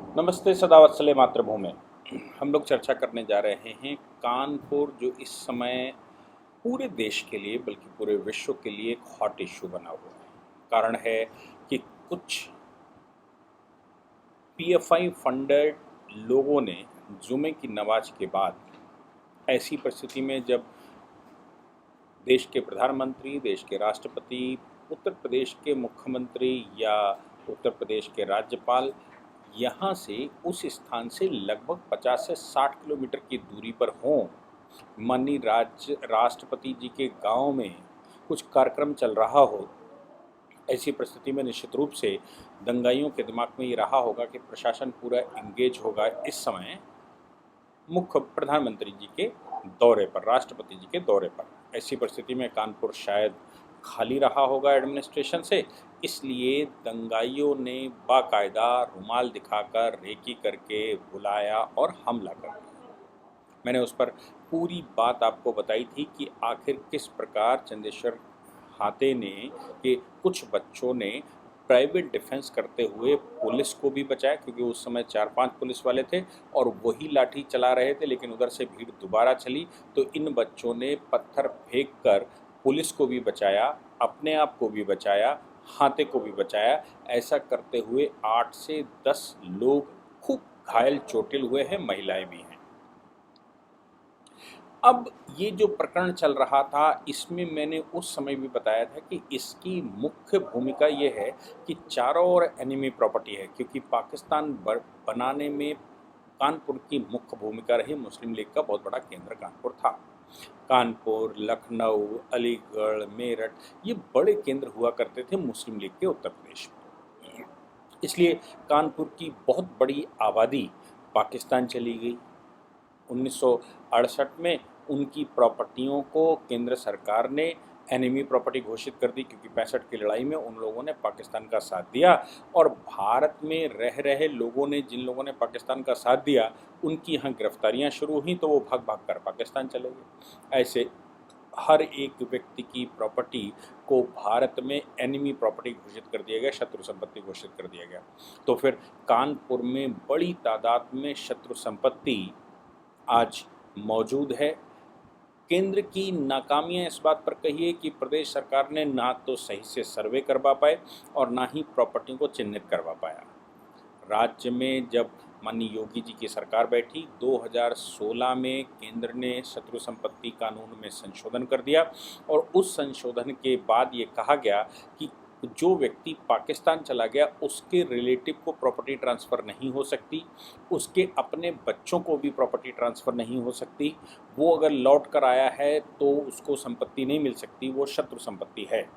नमस्ते सदावत्सले मातृभूमि। हम लोग चर्चा करने जा रहे हैं कानपुर, जो इस समय पूरे देश के लिए बल्कि पूरे विश्व के लिए एक हॉट इशू बना हुआ है। कारण है कि कुछ पीएफआई फंडेड लोगों ने जुमे की नमाज के बाद ऐसी परिस्थिति में जब देश के प्रधानमंत्री, देश के राष्ट्रपति, उत्तर प्रदेश के मुख्यमंत्री या उत्तर प्रदेश के राज्यपाल यहाँ से उस स्थान से लगभग 50 से 60 किलोमीटर की दूरी पर हों, माननीय राष्ट्रपति जी के गांव में कुछ कार्यक्रम चल रहा हो, ऐसी परिस्थिति में निश्चित रूप से दंगाइयों के दिमाग में ये रहा होगा कि प्रशासन पूरा एंगेज होगा इस समय मुख्य प्रधानमंत्री जी के दौरे पर, राष्ट्रपति जी के दौरे पर। ऐसी परिस्थिति में कानपुर शायद खाली रहा होगा एडमिनिस्ट्रेशन से, इसलिए दंगाइयों ने बाकायदा रुमाल दिखाकर रेकी करके बुलाया और हमला कर दिया। मैंने उस पर पूरी बात आपको बताई थी कि आखिर किस प्रकार चंदेश्वर हाते ने कि कुछ बच्चों ने प्राइवेट डिफेंस करते हुए पुलिस को भी बचाया, क्योंकि उस समय 4-5 पुलिस वाले थे और वही लाठी चला रहे थे, लेकिन उधर से भीड़ दोबारा चली तो इन बच्चों ने पत्थर फेंक कर पुलिस को भी बचाया, अपने आप को भी बचाया, हाथे को भी बचाया। ऐसा करते हुए 8 से 10 लोग खूब घायल चोटिल हुए हैं, महिलाएं भी हैं। अब ये जो प्रकरण चल रहा था, इसमें मैंने उस समय भी बताया था कि इसकी मुख्य भूमिका ये है कि चारों ओर एनिमी प्रॉपर्टी है, क्योंकि पाकिस्तान बनाने में कानपुर की मुख्य भूमिका रही। मुस्लिम लीग का बहुत बड़ा केंद्र कानपुर था। कानपुर, लखनऊ, अलीगढ़, मेरठ, ये बड़े केंद्र हुआ करते थे मुस्लिम लीग के उत्तर प्रदेश में। इसलिए कानपुर की बहुत बड़ी आबादी पाकिस्तान चली गई। 1968 में उनकी प्रॉपर्टियों को केंद्र सरकार ने एनिमी प्रॉपर्टी घोषित कर दी, क्योंकि 65 की लड़ाई में उन लोगों ने पाकिस्तान का साथ दिया और भारत में रह रहे लोगों ने, जिन लोगों ने पाकिस्तान का साथ दिया, उनकी यहाँ गिरफ्तारियाँ शुरू हुई तो वो भाग भाग कर पाकिस्तान चले गए। ऐसे हर एक व्यक्ति की प्रॉपर्टी को भारत में एनिमी प्रॉपर्टी घोषित कर दिया गया, शत्रु संपत्ति घोषित कर दिया गया। तो फिर कानपुर में बड़ी तादाद में शत्रु संपत्ति आज मौजूद है। केंद्र की नाकामियां इस बात पर कही है कि प्रदेश सरकार ने ना तो सही से सर्वे करवा पाए और ना ही प्रॉपर्टी को चिन्हित करवा पाया। राज्य में जब माननीय योगी जी की सरकार बैठी, 2016 में केंद्र ने शत्रु संपत्ति कानून में संशोधन कर दिया और उस संशोधन के बाद ये कहा गया कि जो व्यक्ति पाकिस्तान चला गया उसके रिलेटिव को प्रॉपर्टी ट्रांसफ़र नहीं हो सकती, उसके अपने बच्चों को भी प्रॉपर्टी ट्रांसफ़र नहीं हो सकती, वो अगर लौट कर आया है तो उसको संपत्ति नहीं मिल सकती, वो शत्रु संपत्ति है।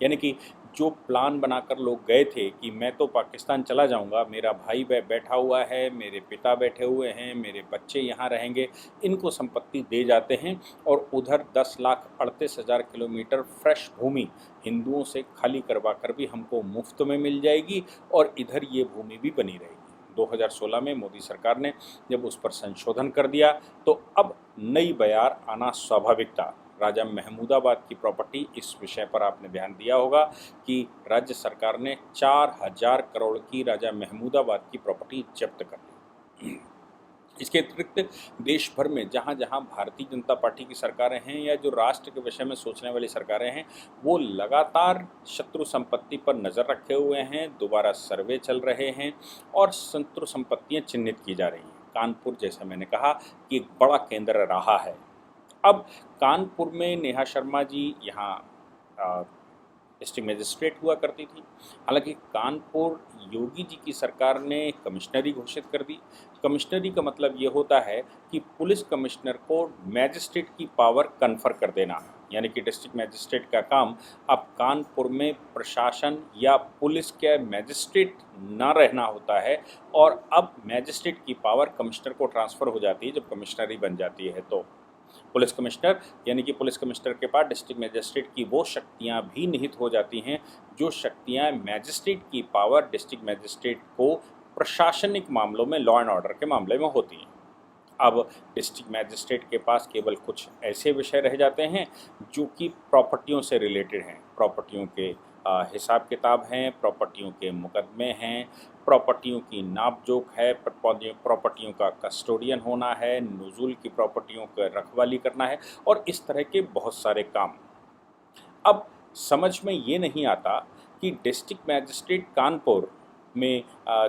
यानी कि जो प्लान बनाकर लोग गए थे कि मैं तो पाकिस्तान चला जाऊंगा, मेरा भाई बैठा हुआ है, मेरे पिता बैठे हुए हैं, मेरे बच्चे यहाँ रहेंगे, इनको संपत्ति दे जाते हैं और उधर 10,38,000 किलोमीटर फ्रेश भूमि हिंदुओं से खाली करवा कर भी हमको मुफ्त में मिल जाएगी और इधर ये भूमि भी बनी रहेगी। 2016 में मोदी सरकार ने जब उस पर संशोधन कर दिया तो अब नई बयार आना स्वाभाविक था। राजा महमूदाबाद की प्रॉपर्टी, इस विषय पर आपने ध्यान दिया होगा कि राज्य सरकार ने 4,000 करोड़ की राजा महमूदाबाद की प्रॉपर्टी जब्त कर ली। इसके अतिरिक्त देश भर में जहाँ जहाँ भारतीय जनता पार्टी की सरकारें हैं या जो राष्ट्र के विषय में सोचने वाली सरकारें हैं, वो लगातार शत्रु संपत्ति पर नज़र रखे हुए हैं, दोबारा सर्वे चल रहे हैं और शत्रु संपत्तियाँ चिन्हित की जा रही हैं। कानपुर, जैसा मैंने कहा, कि एक बड़ा केंद्र रहा है। अब कानपुर में नेहा शर्मा जी यहाँ डिस्ट्रिक्ट मजिस्ट्रेट हुआ करती थी। हालांकि कानपुर योगी जी की सरकार ने कमिश्नरी घोषित कर दी। कमिश्नरी का मतलब ये होता है कि पुलिस कमिश्नर को मैजिस्ट्रेट की पावर कन्फर कर देना, यानी कि डिस्ट्रिक्ट मजिस्ट्रेट का काम अब कानपुर में प्रशासन या पुलिस के मैजिस्ट्रेट ना रहना होता है और अब मैजिस्ट्रेट की पावर कमिश्नर को ट्रांसफ़र हो जाती है जब कमिश्नरी बन जाती है। तो पुलिस कमिश्नर, यानी कि पुलिस कमिश्नर के पास डिस्ट्रिक्ट मजिस्ट्रेट की वो शक्तियां भी निहित हो जाती हैं जो शक्तियां मैजिस्ट्रेट की पावर डिस्ट्रिक्ट मजिस्ट्रेट को प्रशासनिक मामलों में, लॉ एंड ऑर्डर के मामले में होती हैं। अब डिस्ट्रिक्ट मजिस्ट्रेट के पास केवल कुछ ऐसे विषय रह जाते हैं जो कि प्रॉपर्टियों से रिलेटेड हैं, प्रॉपर्टियों के हिसाब किताब हैं, प्रॉपर्टियों के मुकदमे हैं, प्रॉपर्टियों की नाप जोख है, प्रॉपर्टियों का कस्टोडियन होना है, नुज़ूल की प्रॉपर्टियों का रखवाली करना है और इस तरह के बहुत सारे काम। अब समझ में ये नहीं आता कि डिस्ट्रिक्ट मैजिस्ट्रेट कानपुर में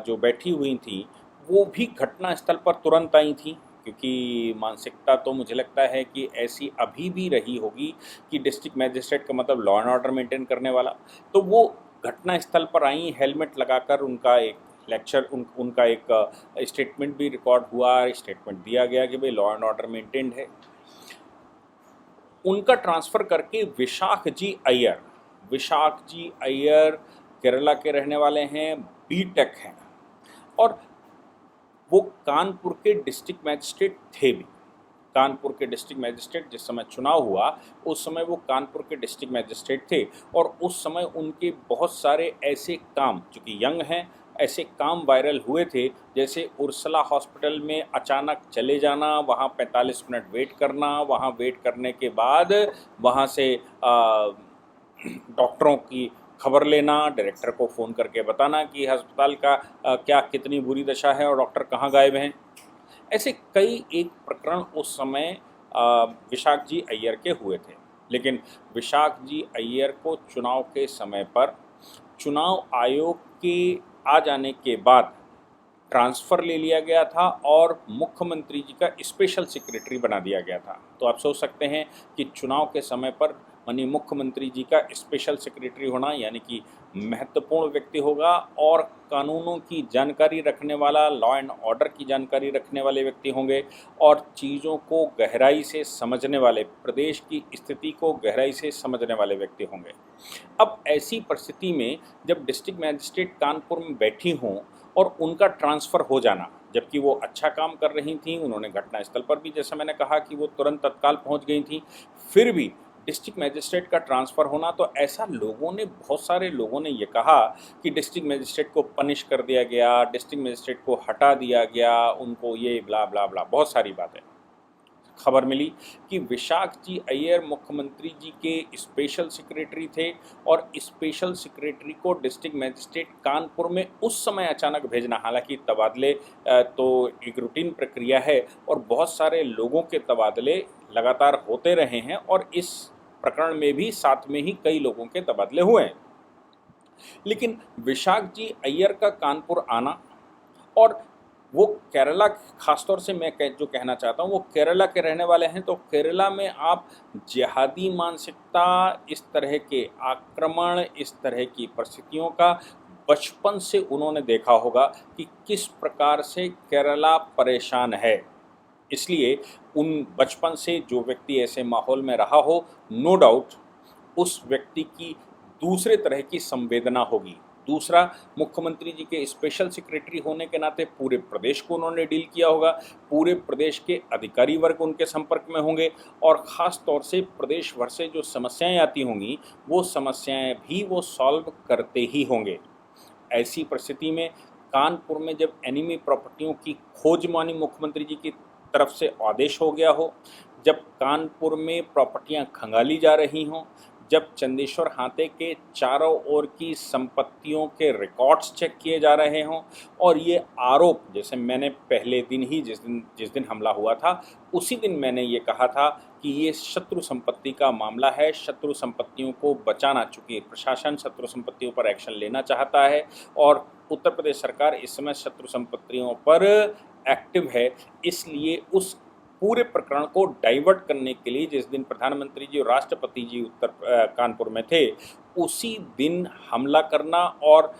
जो बैठी हुई थी वो भी घटना स्थल पर तुरंत आई थी, क्योंकि मानसिकता तो मुझे लगता है कि ऐसी अभी भी रही होगी कि डिस्ट्रिक्ट मैजिस्ट्रेट का मतलब लॉ एंड ऑर्डर मेंटेन करने वाला। तो वो घटना स्थल पर आई, हेलमेट लगाकर उनका एक लेक्चर उनका एक स्टेटमेंट भी रिकॉर्ड हुआ, स्टेटमेंट दिया गया कि भाई लॉ एंड ऑर्डर मेंटेन्ड है। उनका ट्रांसफ़र करके विशाख जी अय्यर केरला के रहने वाले हैं, बीटेक हैं और वो कानपुर के डिस्ट्रिक्ट मैजिस्ट्रेट थे भी। कानपुर के डिस्ट्रिक्ट मैजिस्ट्रेट जिस समय चुनाव हुआ उस समय वो कानपुर के डिस्ट्रिक्ट मैजिस्ट्रेट थे और उस समय उनके बहुत सारे ऐसे काम, चूँकि यंग हैं, ऐसे काम वायरल हुए थे, जैसे उर्सला हॉस्पिटल में अचानक चले जाना, वहाँ 45 मिनट वेट करना, वहाँ वेट करने के बाद वहाँ से डॉक्टरों की खबर लेना, डायरेक्टर को फ़ोन करके बताना कि अस्पताल का क्या कितनी बुरी दशा है और डॉक्टर कहाँ गायब हैं। ऐसे कई एक प्रकरण उस समय विशाख जी अय्यर के हुए थे। लेकिन विशाख जी अय्यर को चुनाव के समय पर चुनाव आयोग के आ जाने के बाद ट्रांसफ़र ले लिया गया था और मुख्यमंत्री जी का स्पेशल सेक्रेटरी बना दिया गया था। तो आप सोच सकते हैं कि चुनाव के समय पर माननीय मुख्यमंत्री जी का स्पेशल सेक्रेटरी होना यानी कि महत्वपूर्ण व्यक्ति होगा और कानूनों की जानकारी रखने वाला, लॉ एंड ऑर्डर की जानकारी रखने वाले व्यक्ति होंगे और चीज़ों को गहराई से समझने वाले, प्रदेश की स्थिति को गहराई से समझने वाले व्यक्ति होंगे। अब ऐसी परिस्थिति में जब डिस्ट्रिक्ट मैजिस्ट्रेट कानपुर में बैठी हों और उनका ट्रांसफ़र हो जाना, जबकि वो अच्छा काम कर रही थीं, उन्होंने घटनास्थल पर भी, जैसा मैंने कहा कि वो तुरंत तत्काल पहुंच गई थीं, फिर भी डिस्ट्रिक्ट मैजिस्ट्रेट का ट्रांसफ़र होना, तो ऐसा बहुत सारे लोगों ने ये कहा कि डिस्ट्रिक्ट मैजिस्ट्रेट को पनिश कर दिया गया, डिस्ट्रिक्ट मैजिस्ट्रेट को हटा दिया गया, उनको ये ब्ला ब्ला ब्ला बहुत सारी बातें। खबर मिली कि विशाख जी अय्यर मुख्यमंत्री जी के स्पेशल सेक्रेटरी थे और स्पेशल सेक्रेटरी को डिस्ट्रिक्ट मैजिस्ट्रेट कानपुर में उस समय अचानक भेजना, हालांकि तबादले तो एक रूटीन प्रक्रिया है और बहुत सारे लोगों के तबादले लगातार होते रहे हैं और इस प्रकरण में भी साथ में ही कई लोगों के तबादले हुए हैं। लेकिन विशाख जी अय्यर का कानपुर आना और वो केरला, ख़ासतौर से मैं जो कहना चाहता हूँ वो केरला के रहने वाले हैं, तो केरला में आप जिहादी मानसिकता, इस तरह के आक्रमण, इस तरह की परिस्थितियों का बचपन से उन्होंने देखा होगा कि किस प्रकार से केरला परेशान है। इसलिए उन बचपन से जो व्यक्ति ऐसे माहौल में रहा हो, नो डाउट उस व्यक्ति की दूसरे तरह की संवेदना होगी। दूसरा, मुख्यमंत्री जी के स्पेशल सेक्रेटरी होने के नाते पूरे प्रदेश को उन्होंने डील किया होगा, पूरे प्रदेश के अधिकारी वर्ग उनके संपर्क में होंगे और ख़ास तौर से प्रदेश भर से जो समस्याएं आती होंगी वो समस्याएं भी वो सॉल्व करते ही होंगे। ऐसी परिस्थिति में कानपुर में जब एनिमी प्रॉपर्टियों की खोज मानी मुख्यमंत्री जी की तरफ से आदेश हो गया हो, जब कानपुर में प्रॉपर्टियां खंगाली जा रही हों, जब चंदेश्वर हाते के चारों ओर की संपत्तियों के रिकॉर्ड्स चेक किए जा रहे हों और ये आरोप, जैसे मैंने पहले दिन ही जिस दिन हमला हुआ था उसी दिन मैंने ये कहा था कि ये शत्रु संपत्ति का मामला है, शत्रु संपत्तियों को बचाना, चूँकि प्रशासन शत्रु संपत्तियों पर एक्शन लेना चाहता है और उत्तर प्रदेश सरकार इस समय शत्रु संपत्तियों पर एक्टिव है, इसलिए उस पूरे प्रकरण को डाइवर्ट करने के लिए जिस दिन प्रधानमंत्री जी और राष्ट्रपति जी कानपुर में थे, उसी दिन हमला करना और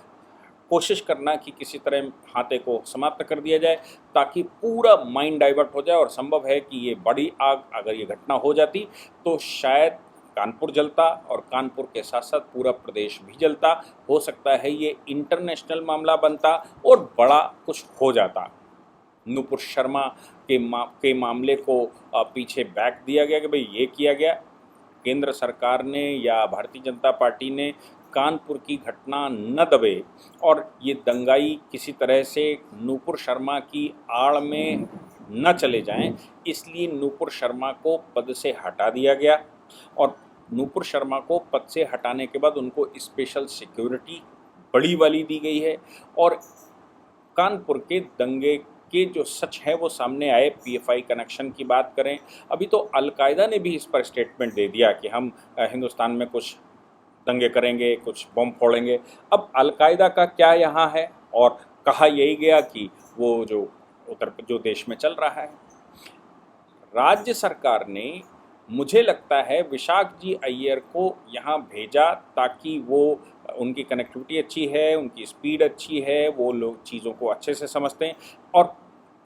कोशिश करना कि किसी तरह हाथे को समाप्त कर दिया जाए ताकि पूरा माइंड डाइवर्ट हो जाए और संभव है कि ये बड़ी आग, अगर ये घटना हो जाती तो शायद कानपुर जलता और कानपुर के साथ साथ पूरा प्रदेश भी जलता। हो सकता है ये इंटरनेशनल मामला बनता और बड़ा कुछ हो जाता। नूपुर शर्मा के मामले को पीछे बैक दिया गया कि भाई ये किया गया, केंद्र सरकार ने या भारतीय जनता पार्टी ने कानपुर की घटना न दबे और ये दंगाई किसी तरह से नूपुर शर्मा की आड़ में न चले जाएं, इसलिए नूपुर शर्मा को पद से हटा दिया गया और नूपुर शर्मा को पद से हटाने के बाद उनको स्पेशल सिक्योरिटी बड़ी वाली दी गई है और कानपुर के दंगे के जो सच है वो सामने आए। पीएफआई कनेक्शन की बात करें, अभी तो अलकायदा ने भी इस पर स्टेटमेंट दे दिया कि हम हिंदुस्तान में कुछ दंगे करेंगे, कुछ बम फोड़ेंगे। अब अलकायदा का क्या यहाँ है, और कहा यही गया कि वो जो देश में चल रहा है। राज्य सरकार ने, मुझे लगता है, विशाख जी अय्यर को यहाँ भेजा ताकि वो, उनकी कनेक्टिविटी अच्छी है, उनकी स्पीड अच्छी है, वो लोग चीज़ों को अच्छे से समझते हैं। और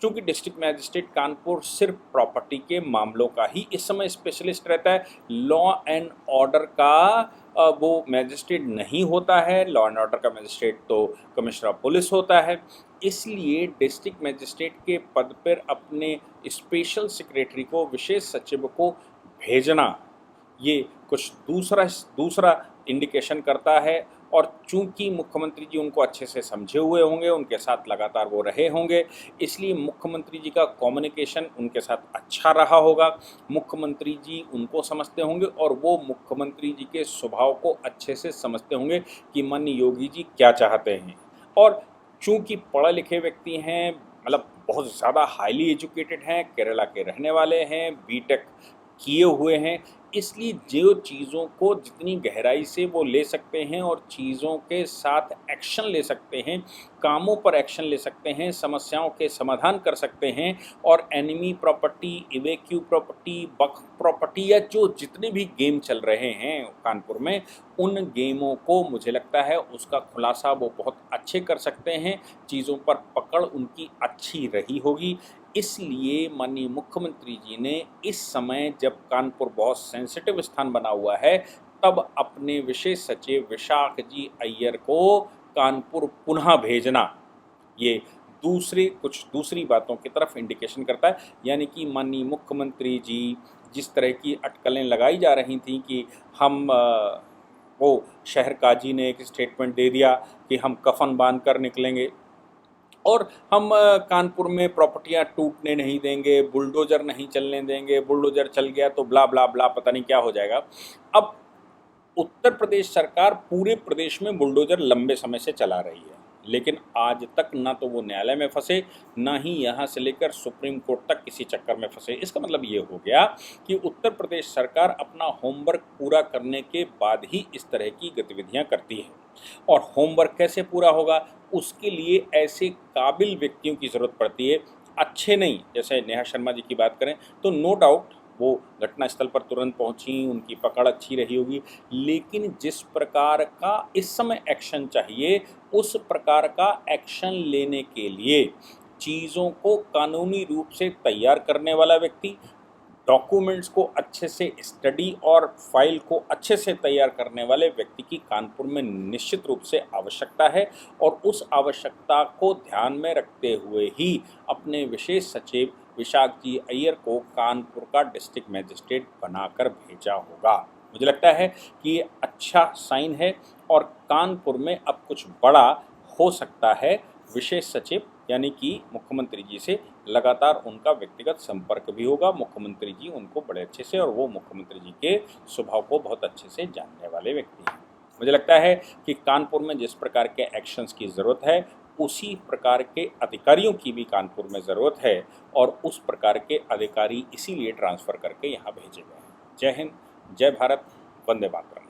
चूँकि डिस्ट्रिक्ट मैजिस्ट्रेट कानपुर सिर्फ प्रॉपर्टी के मामलों का ही इस समय स्पेशलिस्ट रहता है, लॉ एंड ऑर्डर का वो मैजिस्ट्रेट नहीं होता है। लॉ एंड ऑर्डर का मैजिस्ट्रेट तो कमिश्नर ऑफ पुलिस होता है। इसलिए डिस्ट्रिक्ट मैजिस्ट्रेट के पद पर अपने स्पेशल सेक्रेटरी को, विशेष सचिव को भेजना, ये कुछ दूसरा इंडिकेशन करता है। और चूंकि मुख्यमंत्री जी उनको अच्छे से समझे हुए होंगे, उनके साथ लगातार वो रहे होंगे, इसलिए मुख्यमंत्री जी का कम्युनिकेशन उनके साथ अच्छा रहा होगा। मुख्यमंत्री जी उनको समझते होंगे और वो मुख्यमंत्री जी के स्वभाव को अच्छे से समझते होंगे कि माननीय योगी जी क्या चाहते हैं। और चूंकि पढ़े लिखे व्यक्ति हैं, मतलब बहुत ज़्यादा हाईली एजुकेटेड हैं, केरला के रहने वाले हैं, बीटेक किए हुए हैं, इसलिए जो चीज़ों को जितनी गहराई से वो ले सकते हैं और चीज़ों के साथ एक्शन ले सकते हैं, कामों पर एक्शन ले सकते हैं, समस्याओं के समाधान कर सकते हैं, और एनिमी प्रॉपर्टी, इवेक्यू प्रॉपर्टी, वक्फ प्रॉपर्टी, या जो जितने भी गेम चल रहे हैं कानपुर में, उन गेमों को मुझे लगता है उसका खुलासा वो बहुत अच्छे कर सकते हैं। चीज़ों पर पकड़ उनकी अच्छी रही होगी। इसलिए माननीय मुख्यमंत्री जी ने इस समय, जब कानपुर बहुत सेंसिटिव स्थान बना हुआ है, तब अपने विशेष सचिव विशाख जी अय्यर को कानपुर पुनः भेजना, ये दूसरी बातों की तरफ इंडिकेशन करता है। यानी कि माननीय मुख्यमंत्री जी, जिस तरह की अटकलें लगाई जा रही थी कि हम वो शहर काजी ने एक स्टेटमेंट दे दिया कि हम कफन बांध कर निकलेंगे और हम कानपुर में प्रॉपर्टियां टूटने नहीं देंगे, बुलडोज़र नहीं चलने देंगे, बुलडोज़र चल गया तो ब्ला ब्ला ब्ला पता नहीं क्या हो जाएगा। अब उत्तर प्रदेश सरकार पूरे प्रदेश में बुलडोज़र लंबे समय से चला रही है, लेकिन आज तक ना तो वो न्यायालय में फंसे, ना ही यहाँ से लेकर सुप्रीम कोर्ट तक किसी चक्कर में फंसे। इसका मतलब ये हो गया कि उत्तर प्रदेश सरकार अपना होमवर्क पूरा करने के बाद ही इस तरह की गतिविधियाँ करती है। और होमवर्क कैसे पूरा होगा, उसके लिए ऐसे काबिल व्यक्तियों की ज़रूरत पड़ती है, अच्छे नहीं। जैसे नेहा शर्मा जी की बात करें तो नो डाउट वो घटनास्थल पर तुरंत पहुंची, उनकी पकड़ अच्छी रही होगी, लेकिन जिस प्रकार का इस समय एक्शन चाहिए, उस प्रकार का एक्शन लेने के लिए चीज़ों को कानूनी रूप से तैयार करने वाला व्यक्ति, डॉक्यूमेंट्स को अच्छे से स्टडी और फाइल को अच्छे से तैयार करने वाले व्यक्ति की कानपुर में निश्चित रूप से आवश्यकता है। और उस आवश्यकता को ध्यान में रखते हुए ही अपने विशेष सचिव विशाख जी अय्यर को कानपुर का डिस्ट्रिक्ट मैजिस्ट्रेट बनाकर भेजा होगा। मुझे लगता है कि ये अच्छा साइन है और कानपुर में अब कुछ बड़ा हो सकता है। विशेष सचिव यानी कि मुख्यमंत्री जी से लगातार उनका व्यक्तिगत संपर्क भी होगा। मुख्यमंत्री जी उनको बड़े अच्छे से, और वो मुख्यमंत्री जी के स्वभाव को बहुत अच्छे से जानने वाले व्यक्ति हैं। मुझे लगता है कि कानपुर में जिस प्रकार के एक्शंस की ज़रूरत है, उसी प्रकार के अधिकारियों की भी कानपुर में ज़रूरत है, और उस प्रकार के अधिकारी इसीलिए ट्रांसफ़र करके यहाँ भेजे गए हैं। जय हिंद, जय भारत, वंदे मातरम।